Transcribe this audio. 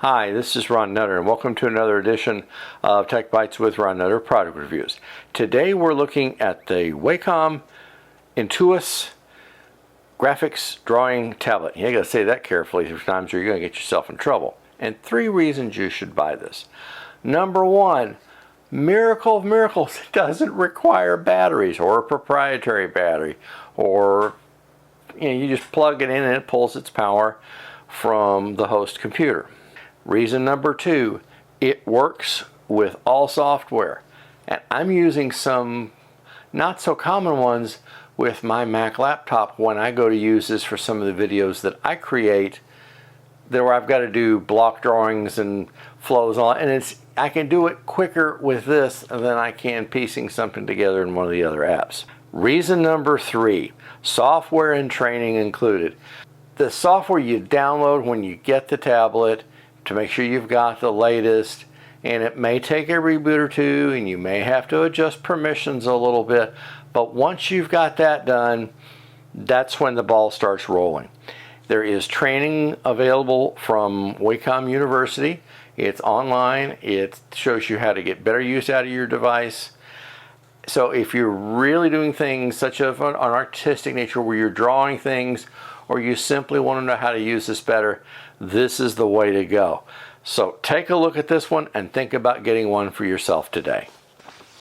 Hi, this is Ron Nutter, and welcome to another edition of Tech Bites with Ron Nutter product reviews. Today we're looking at the Wacom Intuos graphics drawing tablet. You gotta say that carefully 3 times or you're gonna get yourself in trouble. And 3 reasons you should buy this. Number 1, miracle of miracles, it doesn't require batteries or a proprietary battery, or you just plug it in and it pulls its power from the host computer. Reason number 2, it works with all software. And I'm using some not so common ones with my Mac laptop when I go to use this for some of the videos that I create there where I've got to do block drawings and flows on, and I can do it quicker with this than I can piecing something together in one of the other apps. Reason number 3, software and training included. The software you download when you get the tablet to make sure you've got the latest, and it may take a reboot or 2 and you may have to adjust permissions a little bit, but once you've got that done, that's when the ball starts rolling. There is training available from Wacom University. It's online. It shows you how to get better use out of your device. So if you're really doing things such as an artistic nature where you're drawing things, or you simply want to know how to use this better, this is the way to go. So take a look at this one and think about getting one for yourself today.